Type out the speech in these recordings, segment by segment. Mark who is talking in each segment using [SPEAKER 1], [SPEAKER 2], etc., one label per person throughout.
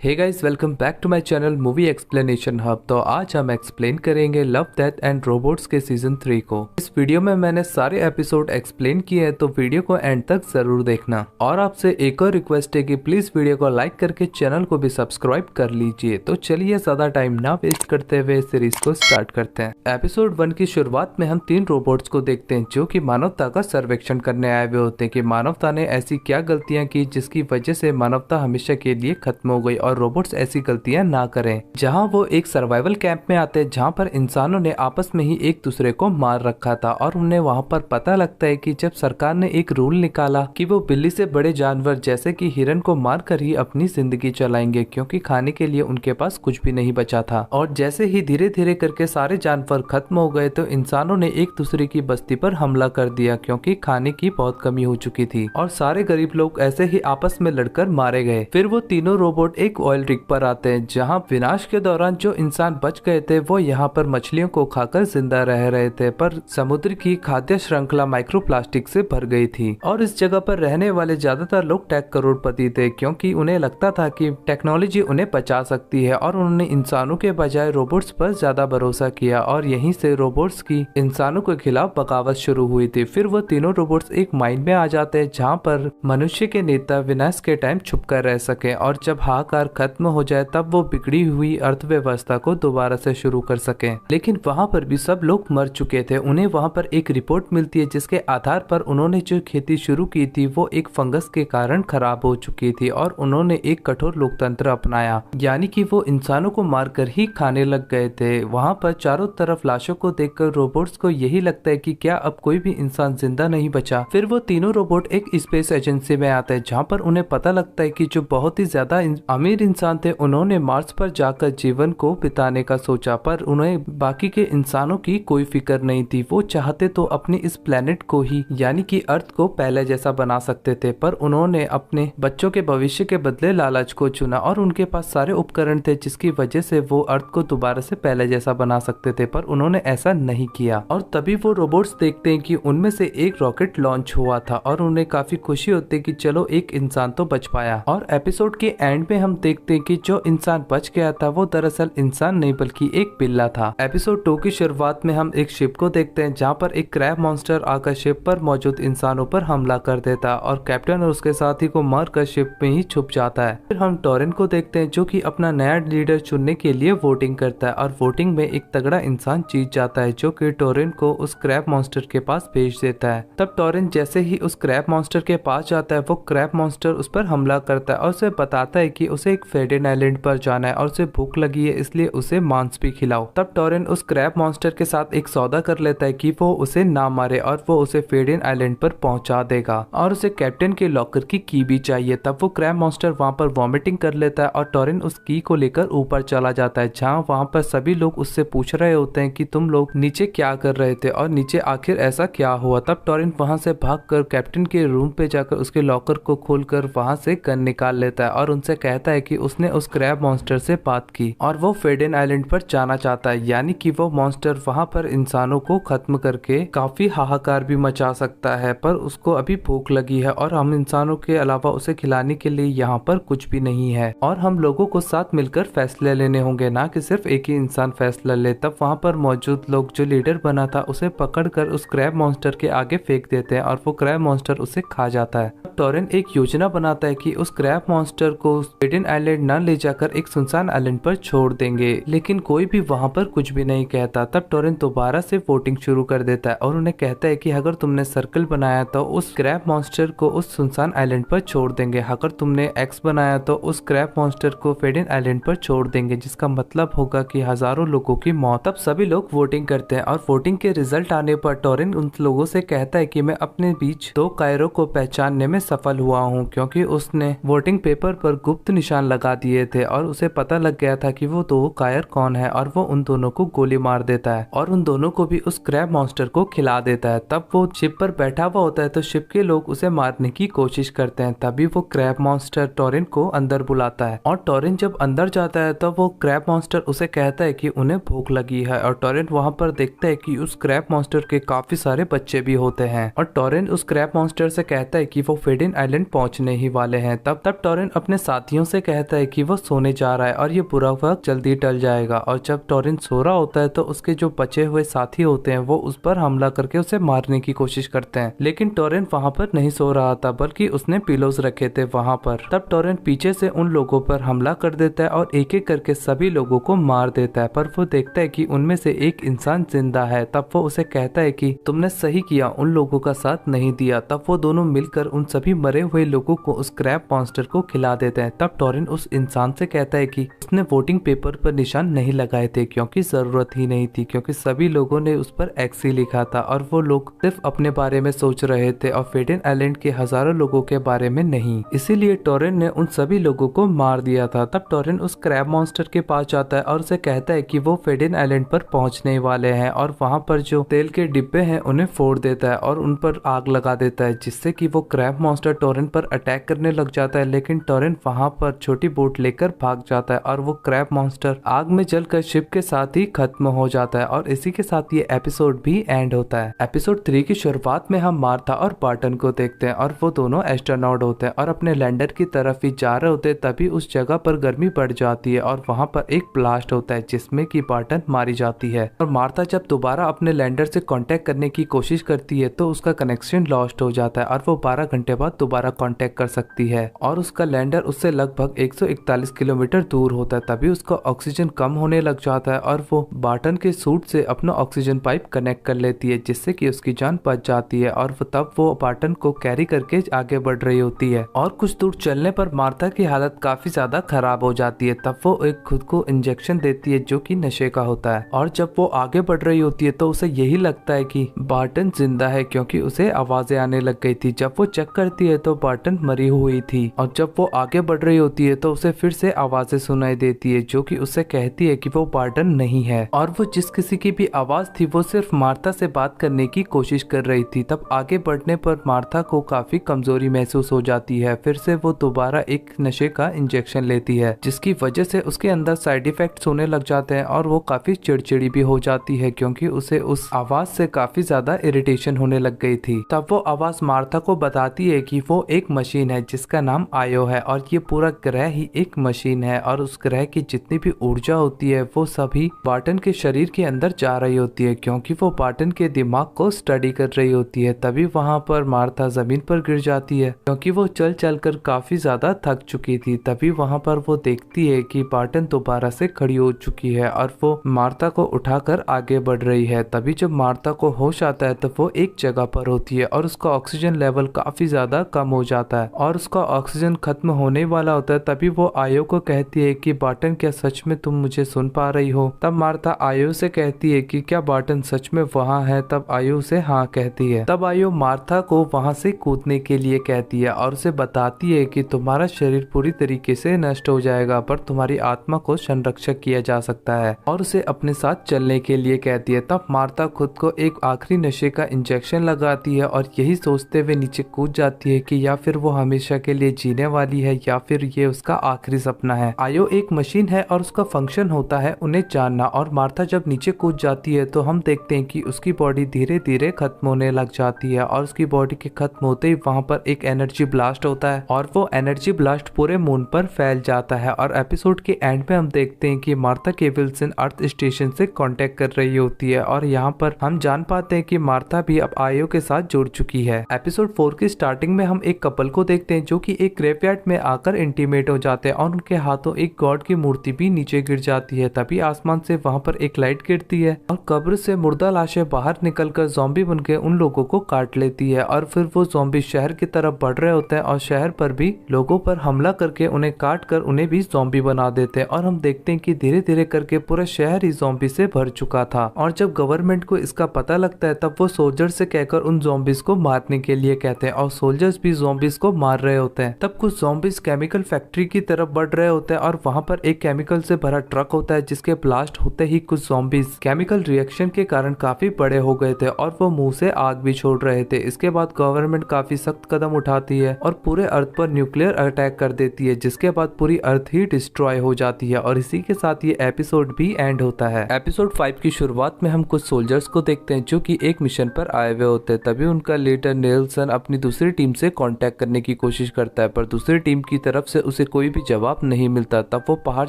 [SPEAKER 1] Hey guys, welcome back to my channel movie explanation hub. तो आज हम explain करेंगे लव डेथ एंड रोबोट्स के सीजन 3 को। इस वीडियो में मैंने सारे एपिसोड एक्सप्लेन किए हैं, तो वीडियो को एंड तक जरूर देखना। और आपसे एक और रिक्वेस्ट है कि प्लीज वीडियो को लाइक करके चैनल को भी सब्सक्राइब कर लीजिए। तो चलिए ज्यादा टाइम ना वेस्ट करते हुए सीरीज को स्टार्ट करते हैं। एपिसोड 1 की शुरुआत में हम 3 रोबोट्स को देखते हैं जो कि मानवता का सर्वेक्षण करने आए हुए होते हैं कि मानवता ने ऐसी क्या गलतियां की जिसकी वजह से मानवता हमेशा के लिए खत्म हो गई और रोबोट्स ऐसी गलतियां ना करें। जहां वो एक सर्वाइवल कैंप में आते हैं जहां पर इंसानों ने आपस में ही एक दूसरे को मार रखा था और उन्हें वहां पर पता लगता है कि जब सरकार ने एक रूल निकाला कि वो बिल्ली से बड़े जानवर जैसे कि हिरन को मार कर ही अपनी जिंदगी चलाएंगे, क्योंकि खाने के लिए उनके पास कुछ भी नहीं बचा था। और जैसे ही धीरे धीरे करके सारे जानवर खत्म हो गए तो इंसानों ने एक दूसरे की बस्ती पर हमला कर दिया, क्योंकि खाने की बहुत कमी हो चुकी थी और सारे गरीब लोग ऐसे ही आपस में लड़कर मारे गए। फिर वो तीनों रोबोट एक ऑयल रिग पर आते हैं जहां विनाश के दौरान जो इंसान बच गए थे वो यहाँ पर मछलियों को खाकर जिंदा रह रहे थे, पर समुद्र की खाद्य श्रृंखला माइक्रोप्लास्टिक से भर गई थी। और इस जगह पर रहने वाले ज्यादातर लोग टेक करोड़पति थे, क्योंकि उन्हें लगता था कि टेक्नोलॉजी उन्हें बचा सकती है और उन्होंने इंसानों के बजाय रोबोट्स पर ज्यादा भरोसा किया और यहीं से रोबोट्स की इंसानों के खिलाफ बगावत शुरू हुई थी। फिर वो तीनों रोबोट्स एक माइन में आ जाते हैं जहाँ पर मनुष्य के नेता विनाश के टाइम छुप कर रह सके और जब हाहाकार खत्म हो जाए तब वो बिगड़ी हुई अर्थव्यवस्था को दोबारा से शुरू कर सके। लेकिन वहाँ पर भी सब लोग मर चुके थे। उन्हें वहाँ पर एक रिपोर्ट मिलती है जिसके आधार पर उन्होंने जो खेती शुरू की थी वो एक फंगस के कारण खराब हो चुकी थी और उन्होंने एक कठोर लोकतंत्र अपनाया, यानी कि वो इंसानों को मारकर ही खाने लग गए थे। वहाँ पर चारों तरफ लाशों को देखकर रोबोट्स को यही लगता है कि क्या अब कोई भी इंसान जिंदा नहीं बचा। फिर वो तीनों रोबोट एक स्पेस एजेंसी में आते हैं जहाँ पर उन्हें पता लगता है कि जो बहुत ही ज्यादा अमीर इंसान थे उन्होंने मार्स पर जाकर जीवन को बिताने का सोचा, पर उन्हें बाकी के इंसानों की कोई फिक्र नहीं थी। वो चाहते तो अपनी इस प्लेनेट को ही यानी कि अर्थ को पहले जैसा बना सकते थे, पर उन्होंने अपने बच्चों के भविष्य के बदले लालच को चुना और उनके पास सारे उपकरण थे जिसकी वजह से वो अर्थ को दोबारा से पहले जैसा बना सकते थे, पर उन्होंने ऐसा नहीं किया। और तभी वो रोबोट्स देखते हैं कि उनमें से एक रॉकेट लॉन्च हुआ था और उन्हें काफी खुशी होती है कि चलो एक इंसान तो बच पाया। और एपिसोड के एंड में हम देखते हैं कि जो इंसान बच गया था वो दरअसल इंसान नहीं बल्कि एक बिल्ला था। एपिसोड 2 की शुरुआत में हम एक शिप को देखते हैं जहाँ पर एक क्रैब मॉन्स्टर आकर शिप पर मौजूद इंसानों पर हमला कर देता है और कैप्टन और उसके साथी को मारकर शिप में ही छुप जाता है। फिर हम टोरेन को देखते हैं जो कि अपना नया लीडर चुनने के लिए वोटिंग करता है और वोटिंग में एक तगड़ा इंसान जीत जाता है जो कि टोरेन को उस क्रैब मॉन्स्टर के पास भेज देता है। तब टोरेन जैसे ही उस क्रैब मॉन्स्टर के पास जाता है वो क्रैब मॉन्स्टर उस पर हमला करता है और उसे बताता है कि उसे एक फेडेन आइलैंड पर जाना है और उसे भूख लगी है, इसलिए उसे मांस भी खिलाओ। तब टोरेन उस क्रैब मॉन्स्टर के साथ एक सौदा कर लेता है कि वो उसे ना मारे और वो उसे फेडेन आइलैंड पर पहुंचा देगा और उसे कैप्टन के लॉकर की की भी चाहिए। तब वो क्रैब मॉन्स्टर वहां पर वॉमिटिंग कर लेता है और टोरेन उस की को लेकर ऊपर चला जाता है जहां वहां पर सभी लोग उससे पूछ रहे होते हैं कि तुम लोग नीचे क्या कर रहे थे और नीचे आखिर ऐसा क्या हुआ। तब टोरेन वहां से भागकर कैप्टन के रूम पे जाकर उसके लॉकर को खोलकर वहां से गन निकाल लेता है और उनसे कहता है कि उसने उस क्रैब मॉन्स्टर से बात की और वो फेडेन आइलैंड पर जाना चाहता है, यानी कि वो मॉन्स्टर वहां पर इंसानों को खत्म करके काफी हाहाकार भी मचा सकता है, पर उसको अभी भूख लगी है और हम इंसानों के अलावा उसे खिलाने के लिए यहाँ पर कुछ भी नहीं है और हम लोगों को साथ मिलकर फैसले लेने होंगे, ना कि सिर्फ एक ही इंसान फैसला ले। तब वहाँ पर मौजूद लोग जो लीडर बना था उसे पकड़कर उस क्रैब मॉन्स्टर के आगे फेंक देते हैं और वो क्रैब मॉन्स्टर उसे खा जाता है। टोरेन एक योजना बनाता है कि उस क्रैब मॉन्स्टर को फेडेन आइलैंड न ले जाकर एक सुनसान आइलैंड पर छोड़ देंगे, लेकिन कोई भी वहां पर कुछ भी नहीं कहता। तब टोरेन दोबारा से वोटिंग शुरू कर देता है और उन्हें कहता है कि अगर तुमने सर्कल बनाया तो उस क्रैब मॉन्स्टर को उस सुनसान आइलैंड पर छोड़ देंगे, अगर तुमने एक्स बनाया तो उस क्रैब मॉन्स्टर को फेडेन आइलैंड पर छोड़ देंगे, जिसका मतलब होगा कि हजारों लोगों की मौत। तब सभी लोग वोटिंग करते हैं और वोटिंग के रिजल्ट आने पर टोरेन उन लोगों से कहता है कि मैं अपने बीच 2 कायरों को पहचानने में सफल हुआ हूँ, क्योंकि उसने वोटिंग पेपर पर गुप्त निशान लगा दिए थे और उसे पता लग गया था कि वो 2 कायर कौन है और वो उन दोनों को गोली मार देता है और उन दोनों को भी उस क्रैब मॉन्स्टर को खिला देता है। तब वो शिप पर बैठा हुआ होता है तो शिप के लोग उसे मारने की कोशिश करते हैं। तभी वो क्रैब मॉन्स्टर टोरेन को अंदर बुलाता है और टोरेन जब अंदर जाता है तो वो क्रैब मॉन्स्टर उसे कहता है कि उन्हें भूख लगी है और टोरेन वहाँ पर देखता है कि उस क्रैब मॉन्स्टर के काफी सारे बच्चे भी होते हैं और टोरेन उस क्रैब मॉन्स्टर से कहता है कि वो फेडेन आइलैंड पहुंचने ही वाले हैं। तब टोरेन अपने साथियों से कहता है कि वो सोने जा रहा है और ये बुरा वक्त जल्दी टल जाएगा। और जब टोरिन सो रहा होता है तो उसके जो बचे हुए साथी होते हैं वो उस पर हमला करके उसे मारने की कोशिश करते हैं, लेकिन टोरिन वहाँ पर नहीं सो रहा था बल्कि उसने पिलोज रखे थे वहाँ पर। तब टोरिन पीछे से उन लोगों पर हमला कर देता है और एक एक करके सभी लोगों को मार देता है, पर वो देखता है कि उनमें से एक इंसान जिंदा है। तब वो उसे कहता है कि तुमने सही किया, उन लोगों का साथ नहीं दिया। तब वो दोनों मिलकर उन सभी मरे हुए लोगों को उस क्रैब मॉन्स्टर को खिला देते हैं। तब टोरिन उस इंसान से कहता है कि उसने वोटिंग पेपर पर निशान नहीं लगाए थे क्योंकि जरूरत ही नहीं थी, क्योंकि सभी लोगों ने उस पर एक्स ही लिखा था और वो लोग सिर्फ अपने बारे में सोच रहे थे और फेडेन आइलैंड के हजारों लोगों के बारे में नहीं। इसीलिए टोरिन ने उन सभी लोगों को मार दिया था। तब टोरिन उस क्रैब मॉन्स्टर के पास जाता है और उसे कहता है कि वो फेडेन आइलैंड पर पहुंचने वाले हैं और वहां पर जो तेल के डिब्बे हैं उन्हें फोड़ देता है और उन पर आग लगा देता है, जिससे कि वो क्रैब मॉन्स्टर टोरिन पर अटैक करने लग जाता है। लेकिन टोरिन वहां पर छोटी बोट लेकर भाग जाता है और वो क्रैब मॉन्स्टर आग में जलकर शिप के साथ ही खत्म हो जाता है और इसी के साथ ये एपिसोड भी एंड होता है। एपिसोड 3 की शुरुआत में हम मार्था और बार्टन को देखते हैं और वो दोनों एस्ट्रोनॉट होते हैं और अपने लैंडर की तरफ ही जा रहे होते हैं। तभी उस जगह पर गर्मी बढ़ जाती है और वहां पर एक ब्लास्ट होता है जिसमें कि बार्टन मारी जाती है। और मार्था जब दोबारा अपने लैंडर से कांटेक्ट करने की कोशिश करती है तो उसका कनेक्शन लॉस्ट हो जाता है और वो 12 घंटे बाद दोबारा कांटेक्ट कर सकती है और उसका लैंडर उससे लगभग 141 किलोमीटर दूर होता है। तभी उसका ऑक्सीजन कम होने लग जाता है और वो बार्टन के सूट से अपना ऑक्सीजन पाइप कनेक्ट कर लेती है, जिससे कि उसकी जान बच जाती है और तब वो बार्टन को कैरी करके आगे बढ़ रही होती है। और कुछ दूर चलने पर मार्था की हालत काफी ज्यादा खराब हो जाती है। तब वो एक खुद को इंजेक्शन देती है जो कि नशे का होता है और जब वो आगे बढ़ रही होती है तो उसे यही लगता है कि बार्टन जिंदा है क्योंकि उसे आवाजें आने लग गई थी। जब वो चेक करती है तो बार्टन मरी हुई थी और जब वो आगे बढ़ रही होती है तो उसे फिर से आवाजें सुनाई देती है जो कि उसे कहती है कि वो बार्टन नहीं है और वो जिस किसी की भी आवाज थी वो सिर्फ मार्था से बात करने की कोशिश कर रही थी। तब आगे बढ़ने पर मार्था को काफी कमजोरी महसूस हो जाती है। फिर से वो दोबारा एक नशे का इंजेक्शन लेती है जिसकी वजह से उसके अंदर साइड इफेक्ट्स होने लग जाते हैं और वो काफी चिड़चिड़ी भी हो जाती है क्योंकि उसे उस आवाज से काफी ज्यादा इरिटेशन होने लग गई थी। तब वो आवाज मार्था को बताती है कि वो एक मशीन है जिसका नाम आयो है और ये पूरा ग्रह ही एक मशीन है और उस ग्रह की जितनी भी ऊर्जा होती है वो सभी बार्टन के शरीर के अंदर जा रही होती है क्योंकि वो बार्टन के दिमाग को स्टडी कर रही होती है। तभी वहाँ पर मार्था जमीन पर गिर जाती है क्योंकि वो चल चल कर काफी ज्यादा थक चुकी थी। तभी वहाँ पर वो देखती है कि बार्टन दोबारा से खड़ी हो चुकी है और वो मार्था को उठाकर आगे बढ़ रही है। तभी जब मार्था को होश आता है तो वो एक जगह पर होती है और उसका ऑक्सीजन लेवल काफी ज्यादा कम हो जाता है और उसका ऑक्सीजन खत्म होने वाला होता है। तभी वो आयो को कहती है कि बार्टन क्या सच में तुम मुझे सुन पा रही हो? तब मार्था आयो से कहती है कि क्या बार्टन सच में वहाँ है? तब आयो से हाँ कहती है। तब आयो मार्था को वहाँ से कूदने के लिए कहती है और उसे बताती है कि तुम्हारा शरीर पूरी तरीके से नष्ट हो जाएगा पर तुम्हारी आत्मा को संरक्षक किया जा सकता है और उसे अपने साथ चलने के लिए कहती है। तब मार्था खुद को एक आखिरी नशे का इंजेक्शन लगाती है और यही सोचते हुए नीचे कूद जाती है कि या फिर वो हमेशा के लिए जीने वाली है या फिर ये उसका आखिरी सपना है। आयो एक मशीन है और उसका फंक्शन होता है उन्हें जानना और मार्था जब नीचे कूद जाती है तो हम देखते हैं कि उसकी बॉडी धीरे धीरे खत्म होने लग जाती है और उसकी बॉडी के खत्म होते ही वहाँ पर एक एनर्जी ब्लास्ट होता है और वो एनर्जी ब्लास्ट पूरे मून पर फैल जाता है। और एपिसोड के एंड में हम देखते हैं कि मार्था केविल्सन अर्थ स्टेशन से कांटेक्ट कर रही होती है और यहाँ पर हम जान पाते हैं कि मार्था भी अब आयो के साथ जुड़ चुकी है। एपिसोड 4 की स्टार्टिंग में हम एक कपल को देखते हैं जो कि एक ग्रेवयार्ड में आकर इंटीमेट हो जाते हैं और उनके हाथों एक गॉड की मूर्ति भी नीचे गिर जाती है। तभी आसमान से वहाँ पर एक लाइट गिरती है और कब्र से मुर्दा लाशें बाहर निकलकर ज़ॉम्बी बनके उन लोगों को काट लेती है और फिर वो ज़ॉम्बी शहर की तरफ बढ़ रहे होते हैं और शहर पर भी लोगों पर हमला करके उन्हें काट कर उन्हें भी ज़ॉम्बी बना देते हैं और हम देखते हैं कि धीरे धीरे करके पूरा शहर ही ज़ॉम्बी से भर चुका था। और जब गवर्नमेंट को इसका पता लगता है तब वो सोल्जर से कहकर उन ज़ॉम्बीज को मारने के लिए कहते हैं और सोल्जर्स भी ज़ॉम्बीज को मार रहे होते हैं। तब कुछ ज़ॉम्बीज केमिकल फैक्ट्री की तरफ बढ़ रहे होते हैं और वहाँ पर एक केमिकल से भरा ट्रक होता है जिसके ब्लास्ट होते ही कुछ ज़ॉम्बीज केमिकल रिएक्शन के कारण काफी बड़े हो गए थे और वो मुंह से आग भी छोड़ रहे थे। इसके बाद गवर्नमेंट काफी सख्त कदम उठाती है और पूरे अर्थ पर न्यूक्लियर अटैक कर देती है जिसके बाद पूरी अर्थ ही डिस्ट्रॉय हो जाती है और इसी के साथ ये एपिसोड भी एंड होता है। एपिसोड 5 की शुरुआत में हम कुछ सोल्जर्स को देखते हैं जो कि एक मिशन पर आए हुए होते हैं। तभी उनका लीडर नेल्सन अपनी दूसरी टीम से कांटेक्ट करने की कोशिश करता है पर दूसरी टीम की तरफ से उसे कोई भी जवाब नहीं मिलता। तब वो पहाड़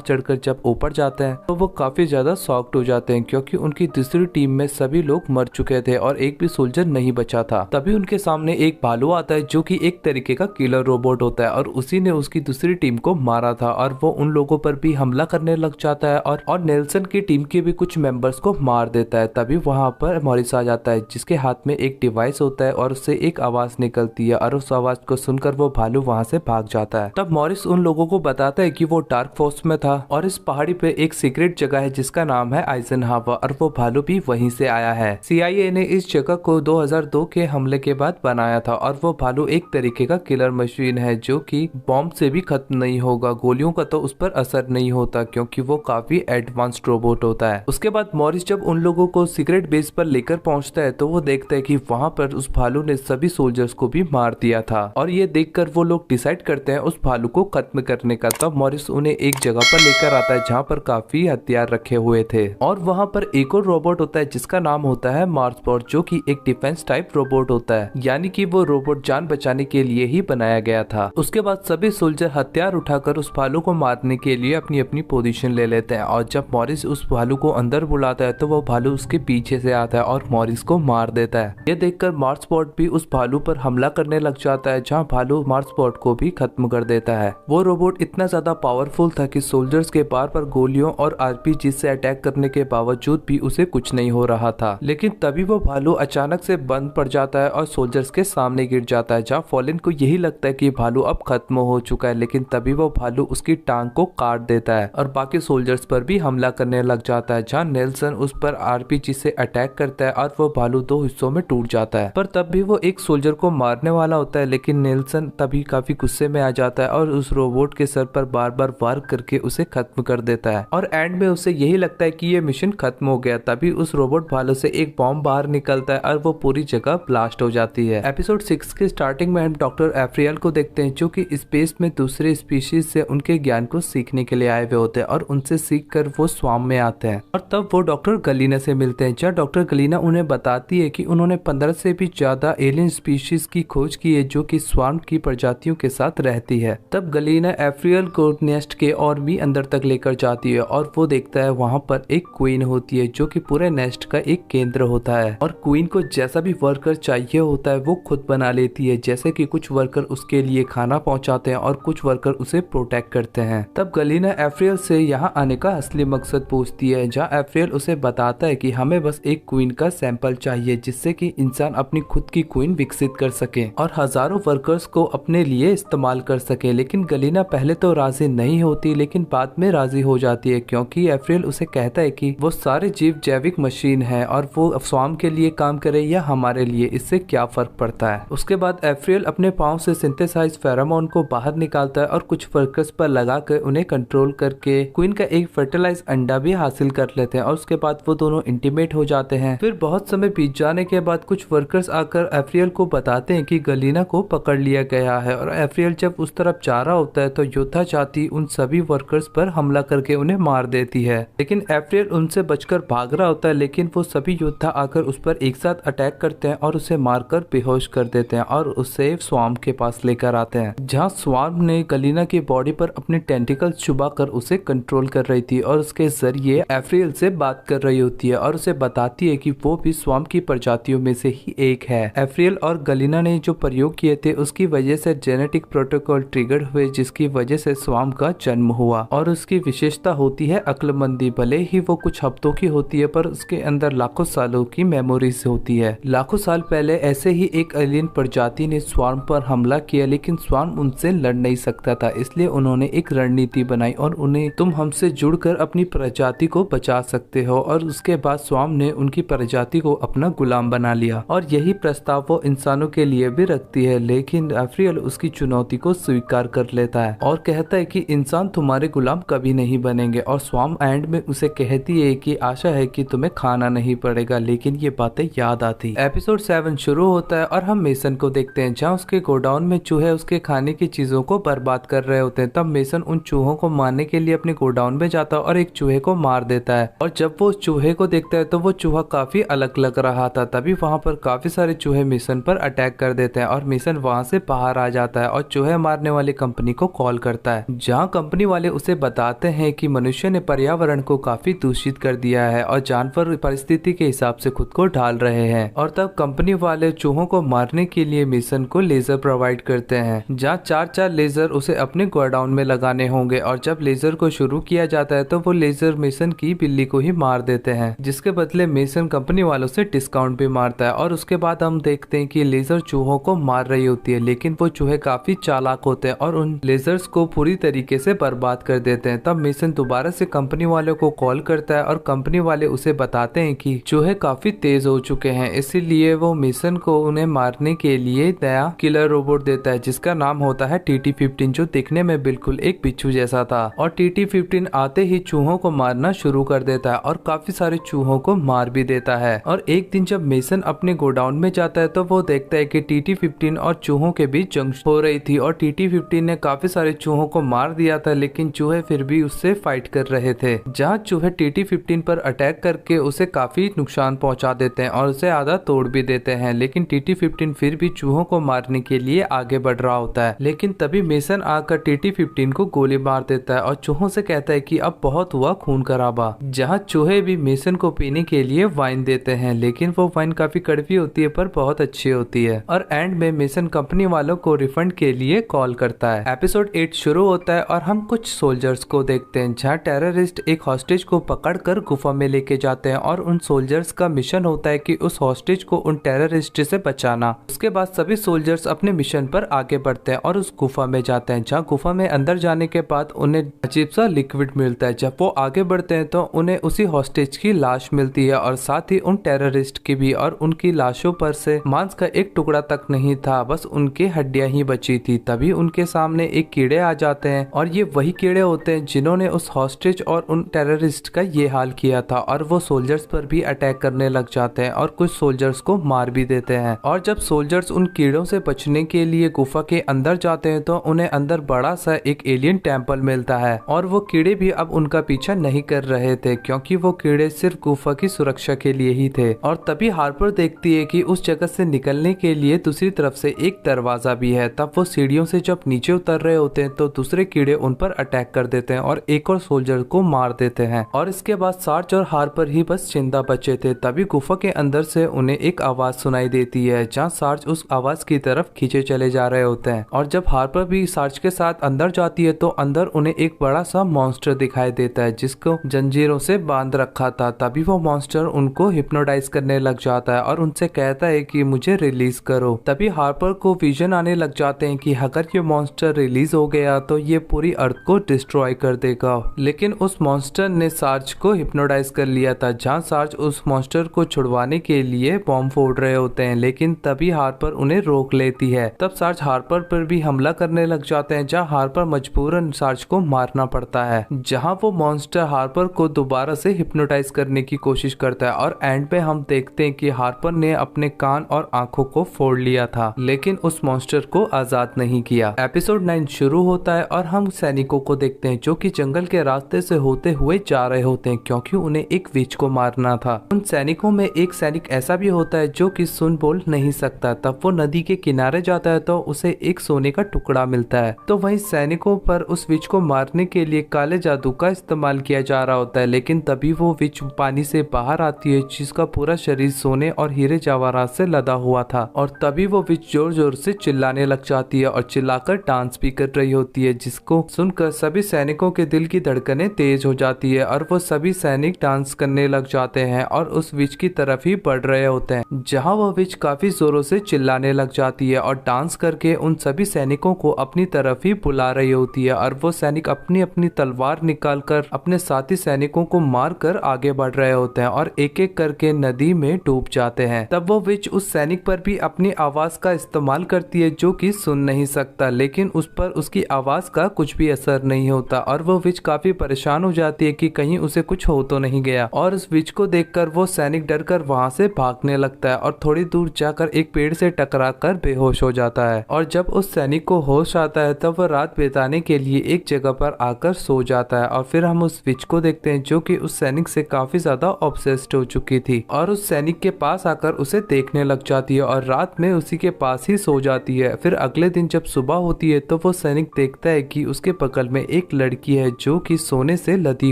[SPEAKER 1] चढ़कर जब ऊपर जाते हैं तो वो काफी ज्यादा शॉक्ड हो जाते हैं क्योंकि उनकी दूसरी टीम में सभी लोग मर चुके थे और एक भी सोल्जर नहीं बचा था। तभी उनके सामने एक भालू आता है जो कि एक तरीके का किलर रोबोट होता है और उसी ने उसकी दूसरी टीम को मारा था और वो उन लोगों पर भी हमला करने लग जाता है और नेल्सन की टीम के भी कुछ मेंबर्स को मार देता है। तभी वहां पर मॉरिस आ जाता है जिसके हाथ में एक डिवाइस होता है और उससे एक आवाज निकलती है और उस आवाज को सुनकर वो भालू वहां से भाग जाता है। तब मॉरिस उन लोगों को बताता है कि वो डार्क फोर्स में था और इस पहाड़ी पे एक सीक्रेट जगह है जिसका नाम है आइजनहावर और वो भालू भी वहीं से आया है। CIA ने इस जगह को 2002 के हमले के बाद बनाया था और वो भालू एक तरीके का किलर मशीन है जो कि बॉम्ब से भी खत्म नहीं होगा, गोलियों का तो उस पर असर नहीं होता क्योंकि वो काफी एडवांस्ड रोबोट होता है। उसके बाद मॉरिस जब उन लोगों को सीक्रेट बेस पर लेकर पहुंचता है तो वो देखता है कि वहां पर उस भालू ने सभी सोल्जर्स को भी मार दिया था और ये देखकर वो लोग डिसाइड करते हैं उस भालू को खत्म करने का। तब मॉरिस उन्हें एक जगह पर लेकर आता है जहाँ पर काफी हथियार रखे हुए थे और वहाँ पर एक और रोबोट होता है जिसका नाम होता है मार्सबॉट जो कि एक डिफेंस टाइप रोबोट होता है, यानी कि वो रोबोट जान बचाने के लिए ही बनाया गया था। उसके बाद सभी सोल्जर हथियार उठाकर उस भालू को मारने के लिए अपनी अपनी पोजीशन ले लेते हैं और जब मॉरिस उस भालू को अंदर बुलाता है तो वो भालू उसके पीछे से आता है और मॉरिस को मार देता है। ये देखकर मार्सबॉट भी उस भालू पर हमला करने लग जाता है जहाँ भालू मार्सबॉट को भी खत्म कर देता है। वो रोबोट इतना ज्यादा पावरफुल था कि सोल्जर्स के बार बार गोलियों और RPG से अटैक करने के बावजूद भी उसे कुछ नहीं हो रहा था। लेकिन तभी वो भालू अचानक से बंद पड़ जाता है और सोल्जर्स के सामने गिर जाता है जहाँ फॉलिन को यही लगता है कि भालू अब खत्म हो चुका है, लेकिन तभी वो भालू उसकी टांग को काट देता है और बाकी सोल्जर्स पर भी हमला करने लग जाता है जहाँ नेल्सन उस पर RPG से अटैक करता है और वो भालू 2 हिस्सों में टूट जाता है। पर तब भी वो एक सोल्जर को मारने वाला होता है, लेकिन नेल्सन तभी काफी गुस्से में आ जाता है और उस रोबोट के सर पर बार बार वार करके उसे खत्म कर देता है और एंड में उसे यही लगता है कि ये मिशन खत्म हो गया। तभी उस रोबोट भालू से एक बॉम्ब बाहर निकलता है और वो पूरी जगह ब्लास्ट हो जाती है। एपिसोड 6 के स्टार्टिंग में हम डॉक्टर एफ्रियल को देखते हैं जो कि स्पेस में दूसरे स्पीशीज से उनके ज्ञान को सीखने के लिए आए हुए होते हैं और उनसे सीख कर वो स्वाम में आते हैं और तब वो डॉक्टर गलीना से मिलते हैं जहाँ डॉक्टर गलीना उन्हें बताती है कि उन्होंने 15 से भी ज्यादा एलियन स्पीशीज की खोज की है जो कि स्वाम की प्रजातियों के साथ रहती है। तब गलीना एफ्रियल को नेस्ट के और भी अंदर तक लेकर जाती है और वो देखता है वहाँ पर एक क्वीन होती है जो कि पूरे नेस्ट का एक केंद्र होता है और क्वीन को जैसा भी वर्कर चाहिए होता है वो खुद बना लेती है, जैसे कि कुछ वर्कर उसके लिए खाना पहुंचाते हैं और कुछ वर्कर उसे प्रोटेक्ट करते हैं। तब गलीना एफ्रियल से यहाँ आने का असली मकसद पूछती है जहाँ एफ्रियल उसे बताता है कि हमें बस एक क्वीन का सैंपल चाहिए जिससे कि इंसान अपनी खुद की क्वीन विकसित कर सके और हजारों वर्कर्स को अपने लिए इस्तेमाल कर सके। लेकिन गलीना पहले तो राजी नहीं होती लेकिन बाद में राजी हो जाती है क्योंकि एफ्रियल उसे कहता है कि वो सारे जीव जैविक मशीन है और वो स्वाम के लिए काम करे या हमारे लिए, इससे क्या फर्क पड़ता है। उसके बाद एफ्रियल अपने पाँव से सिंथेसाइज फेरोमोन को बाहर निकालता है और कुछ वर्कर्स पर लगा कर उन्हें कंट्रोल करके क्वीन का एक फर्टिलाइज अंडा भी हासिल कर लेते हैं और उसके बाद वो दोनों इंटीमेट हो जाते हैं। फिर बहुत समय बीत जाने के बाद कुछ वर्कर्स आकर एफ्रियल को बताते हैं कि गलीना को पकड़ लिया गया है और एफ्रियल जब उस तरफ जा रहा होता है तो योद्धा जाती उन सभी वर्कर्स पर हमला करके उन्हें मार देती है। लेकिन एफ्रियल उनसे बचकर भाग रहा होता है लेकिन वो सभी योद्धा आकर उस पर एक साथ अटैक करते हैं और उसे मारकर बेहोश कर देते हैं और उसे स्वाम के पास लेकर आते हैं जहाँ स्वाम ने गलीना की बॉडी पर अपने टेंटिकल्स छुपा कर उसे कंट्रोल कर रही थी और उसके जरिए एफ्रियल से बात कर रही होती है और उसे बताती है कि वो भी स्वाम की प्रजातियों में से ही एक है। एफ्रियल और गलीना ने जो प्रयोग किए थे उसकी वजह से जेनेटिक प्रोटोकॉल ट्रिगर हुए जिसकी वजह से स्वाम का जन्म हुआ और उसकी विशेषता होती है अक्लमंदी। भले ही वो कुछ हफ्तों की होती है पर उसके अंदर लाखों सालों की मेमोरीज होती है। लाखों साल पहले ऐसे ही एक एलियन प्रजाति ने स्वाम पर हमला किया लेकिन स्वाम उनसे लड़ नहीं सकता था, इसलिए उन्होंने एक रणनीति बनाई और उन्हें तुम हमसे जुड़कर अपनी प्रजाति को बचा सकते हो और उसके बाद स्वाम ने उनकी प्रजाति को अपना गुलाम बना लिया और यही प्रस्ताव वो इंसानों के लिए भी रखती है। लेकिन एफ्रियल उसकी चुनौती को स्वीकार कर लेता है और कहता है कि इंसान तुम्हारे गुलाम कभी नहीं बनेंगे और स्वाम एंड में उसे कहती है कि आशा है कि तुम्हें खाना नहीं पड़ेगा, लेकिन ये बातें याद आती। एपिसोड 7 शुरू होता है और हम मेसन को देखते हैं जहाँ उसके गोडाउन में चूहे उसके खाने की चीजों को बर्बाद कर रहे होते हैं। तब मेसन उन चूहों को मारने के लिए अपने गोडाउन में जाता है और एक चूहे को मार देता है और जब वो चूहे को देखता है तो वो चूहा काफी अलग लग रहा था। तभी वहाँ पर काफी सारे चूहे मेसन पर अटैक कर देते हैं और मेसन वहाँ से बाहर आ जाता है और चूहे मारने वाली कंपनी को कॉल करता है, जहाँ कंपनी वाले उसे बताते हैं कि मनुष्य ने पर्यावरण को काफी दूषित कर दिया है और जानवर परिस्थिति के हिसाब से खुद को ढाल रहे हैं। और तब कंपनी वाले चूहों को मारने के लिए मिशन को लेजर प्रोवाइड करते हैं, जहाँ 4 लेजर उसे अपने गोडाउन में लगाने होंगे। और जब लेजर को शुरू किया जाता है तो वो लेजर मिशन की बिल्ली को ही मार देते हैं, जिसके बदले मिशन कंपनी वालों से डिस्काउंट भी मारता है। और उसके बाद हम देखते हैं कि लेजर चूहों को मार रही होती है, लेकिन वो चूहे काफी चालाक होते हैं और उन लेजर्स को पूरी तरीके से बर्बाद कर देते हैं। तब मिशन दोबारा से कंपनी वालों को कॉल करता है और कंपनी वाले उसे बताते हैं कि चूहे काफी तेज हो चुके हैं, इसीलिए वो मिशन को उन्हें मारने के लिए नया किलर रोबोट देता है, जिसका नाम होता है TT-15, जो दिखने में बिल्कुल एक बिच्छू जैसा था। और TT-15 आते ही चूहों को मारना शुरू कर देता है और काफी सारे चूहों को मार भी देता है। और एक दिन जब मेसन अपने गोडाउन में जाता है तो वो देखता है कि TT-15 और चूहों के बीच जंग हो रही थी और TT-15 ने काफी सारे चूहों को मार दिया था, लेकिन चूहे फिर भी उससे फाइट कर रहे थे। जहाँ चूहे TT-15 पर अटैक करके उसे काफी नुकसान पहुंचा देते हैं और उसे आधा तोड़ भी देते हैं, लेकिन TT-15 फिर भी चूहों को मारने के लिए आगे बढ़ रहा होता है। लेकिन तभी मेसन आकर TT-15 को गोली मार देता है और चूहों से कहता है कि अब बहुत हुआ खून खराबा। जहाँ चूहे भी मेसन को पीने के लिए वाइन देते हैं, लेकिन वो वाइन काफी कड़वी होती है पर बहुत अच्छी होती है। और एंड में मेसन कंपनी वालों को रिफंड के लिए कॉल करता है। एपिसोड 8 शुरू होता है और हम कुछ सोल्जर्स को देखते हैं, जहाँ टेररिस्ट एक हॉस्टेज को पकड़कर गुफा में लेके जाते हैं और उन सोल्जर्स का मिशन होता है कि उस हॉस्टेज को उन टेररिस्ट से बचाना। उसके बाद सभी सोल्जर्स अपने मिशन पर आगे बढ़ते हैं और उस गुफा में जाते हैं, जहाँ गुफा में अंदर जाने के बाद उन्हें अजीब सा लिक्विड मिलता है। जब वो आगे बढ़ते हैं तो उन्हें उसी हॉस्टेज की लाश मिलती है और साथ ही उन टेररिस्ट की भी, और उनकी लाशों पर से मांस का एक टुकड़ा तक नहीं था, बस उनकी हड्डियां ही बची थी। तभी उनके सामने एक कीड़े आ जाते हैं और ये वही कीड़े होते हैं जिन्होंने उस हॉस्टेज और उन टेररिस्ट का ये हाल किया था। और वो सोल्जर्स पर भी अटैक करने लग जाते हैं और कुछ सोल्जर्स को मार भी देते हैं। और जब सोल्जर्स उन कीड़ों से बचने के लिए गुफा के अंदर जाते हैं तो उन्हें अंदर बड़ा सा एक एलियन टेम्पल मिलता है और वो कीड़े भी अब उनका पीछा नहीं कर रहे थे, क्योंकि वो कीड़े सिर्फ गुफा की सुरक्षा के लिए ही थे। और तभी हार्पर देखती है कि उस जगह से निकलने के लिए दूसरी तरफ से एक दरवाजा भी है। तब वो सीढ़ियों से जब नीचे उतर रहे होते हैं तो दूसरे कीड़े उन पर अटैक कर देते हैं और एक और सोल्जर को मार देते हैं। और इसके बाद सार्ज और हार्पर ही बस जिंदा बचे थे। तभी गुफा के अंदर से उन्हें एक आवाज सुनाई देती है, जहाँ सार्ज उस आवाज की तरफ खींचे चले जा रहे होते हैं। और जब हार्पर भी सार्ज के साथ अंदर जाती है तो अंदर उन्हें एक बड़ा सा मॉन्स्टर दिखाई देता है, जिसको जंजीरों से बांध रखा था। तभी वो मॉन्स्टर उनको हिप्नोटाइज करने लग जाता है और उनसे कहता है कि मुझे रिलीज करो। तभी हार्पर को विजन आने लग जाते हैं कि अगर ये मॉन्स्टर रिलीज हो गया तो ये पूरी अर्थ को डिस्ट्रॉय कर देगा। लेकिन उस मॉन्स्टर ने सार्ज को हिप्नोटाइज कर लिया था, जहाँ सार्ज उस मॉन्स्टर को छुड़वाने के लिए बॉम्ब फोड़ रहे होते हैं, लेकिन तभी हार्पर उन्हें रोक लेती है। तब सार्ज हार्पर पर भी हमला करने लग जाते हैं, जहाँ हार्पर मजबूरन सार्ज को मारना पड़ता है। जहाँ वो मॉन्स्टर हार्पर को दोबारा से हिप्नोटाइज करने की कोशिश करता है और एंड पे हम देखते हैं कि हार्पर ने अपने कान और आंखों को फोड़ लिया था, लेकिन उस मॉन्स्टर को आजाद नहीं किया। एपिसोड 9 शुरू होता है और हम सैनिकों को देखते हैं जो कि जंगल के रास्ते से होते हुए जा रहे होते हैं, क्योंकि उन्हें एक विच को मारना था। उन सैनिकों में एक सैनिक ऐसा भी होता है जो कि सुन बोल नहीं सकता। तब वो नदी के किनारे जाता है तो उसे एक सोने का टुकड़ा मिलता है। तो वहीं सैनिकों पर उस विच को मारने के लिए काले जादू का इस्तेमाल किया जा रहा होता है, लेकिन तभी वो विच पानी से बाहर आती है, जिसका पूरा शरीर सोने और हीरे जवाहरात से लदा हुआ था। और तभी वो विच जोर जोर से चिल्लाने लग जाती है और चिल्लाकर डांस भी कर रही होती है, जिसको सुनकर सभी सैनिकों के दिल की धड़कनें तेज हो जाती है और वो सभी सैनिक डांस करने लग जाते हैं और उस विच की तरफ ही बढ़ रहे होते हैं, जहां वो विच काफी जोरों से चिल्लाने लग जाती है और डांस करके उन सभी सैनिकों को अपनी तरफ ही बुला रही होती है। और वो सैनिक अपनी अपनी तलवार निकालकर अपने साथी सैनिकों को मारकर आगे बढ़ रहे होते हैं और एक एक करके नदी में डूब जाते हैं। तब वो विच उस सैनिक पर भी अपनी आवाज का इस्तेमाल करती है, जो कि सुन नहीं सकता, लेकिन उस पर उसकी आवाज का कुछ भी असर नहीं होता और वो विच काफी परेशान हो जाती है कि कहीं उसे कुछ हो तो नहीं गया। और उस विच को देखकर वो सैनिक डरकर वहां से भागने लगता है और थोड़ी दूर जाकर एक पेड़ से टकराकर बेहोश हो जाता है। और जब उस सैनिक को होश आता है तब वह रात बिताने के लिए एक जगह पर आकर सो जाता है। और फिर हम उस विच को देखते हैं जो कि उस सैनिक से काफी ज्यादा ऑब्सेस्ड हो चुकी थी और उस सैनिक के पास आकर उसे देखने लग जाती है और रात में उसी के पास ही सो जाती है। फिर अगले दिन जब सुबह होती है तो वो वो सैनिक देखता है कि उसके बगल में एक लड़की है जो कि सोने से लदी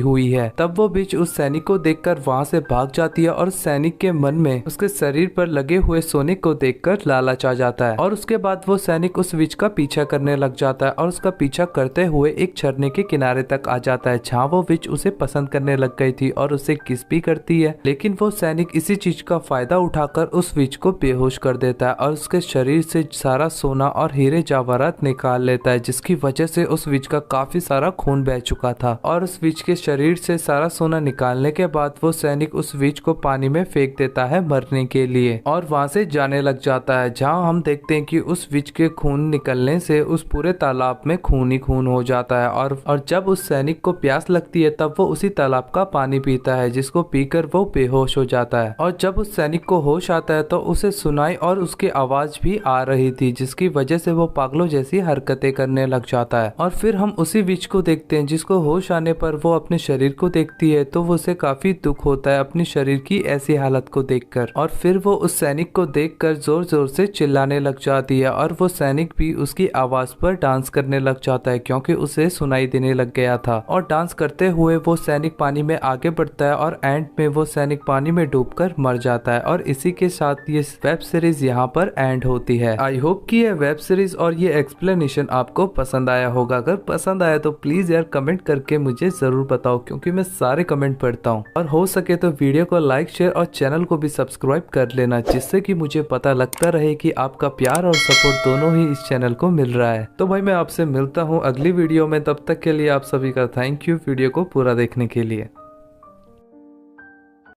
[SPEAKER 1] हुई है। तब वो बिच उस सैनिक को देखकर वहाँ से भाग जाती है और सैनिक के मन में उसके शरीर पर लगे हुए सोने को देखकर लालच आ जाता है और उसके बाद वो सैनिक उस विच का पीछा करने लग जाता है और उसका पीछा करते हुए एक झरने के किनारे तक आ जाता है जहाँ वो विच उसे पसंद करने लग गई थी और उसे किस भी करती है। लेकिन वो सैनिक इसी चीज का फायदा उठाकर उस विच को बेहोश कर देता है और उसके शरीर से सारा सोना और हीरे जवाहरात निकाल लेता है, जिसकी वजह से उस विच का काफी सारा खून बह चुका था। और उस विच के शरीर से सारा सोना निकालने के बाद वो सैनिक उस विच को पानी में फेंक देता है मरने के लिए और वहां से जाने लग जाता है, जहां हम देखते हैं कि उस विच के खून निकलने से उस पूरे तालाब में खून ही खून हो जाता है। और जब उस सैनिक को प्यास लगती है तब वो उसी तालाब का पानी पीता है, जिसको पीकर वो बेहोश हो जाता है। और जब उस सैनिक को होश आता है तो उसे सुनाई और उसकी आवाज भी आ रही थी, जिसकी वजह से वो पागलों जैसी हरकतें करने लग जाता है। और फिर हम उसी विच को देखते हैं जिसको होश आने पर वो अपने शरीर को देखती है तो वो उसे काफी दुख होता है अपनी शरीर की ऐसी हालत को देखकर। और फिर वो उस सैनिक को देखकर जोर जोर से चिल्लाने लग जाती है और वो सैनिक भी उसकी आवाज पर डांस करने लग जाता है क्योंकि उसे सुनाई देने लग गया था। और डांस करते हुए वो सैनिक पानी में आगे बढ़ता है और एंड में वो सैनिक पानी में डूबकर मर जाता है। और इसी के साथ ये वेब सीरीज यहाँ पर एंड होती है। आई होप कि ये वेब सीरीज और ये एक्सप्लेनेशन आपको पसंद आया होगा। अगर पसंद आया तो प्लीज यार कमेंट करके मुझे जरूर बताओ, क्योंकि मैं सारे कमेंट पढ़ता हूँ। और हो सके तो वीडियो को लाइक शेयर और चैनल को भी सब्सक्राइब कर लेना, जिससे कि मुझे पता लगता रहे कि आपका प्यार और सपोर्ट दोनों ही इस चैनल को मिल रहा है। तो भाई मैं आपसे मिलता हूँ अगली वीडियो में, तब तक के लिए आप सभी का थैंक यू वीडियो को पूरा देखने के लिए।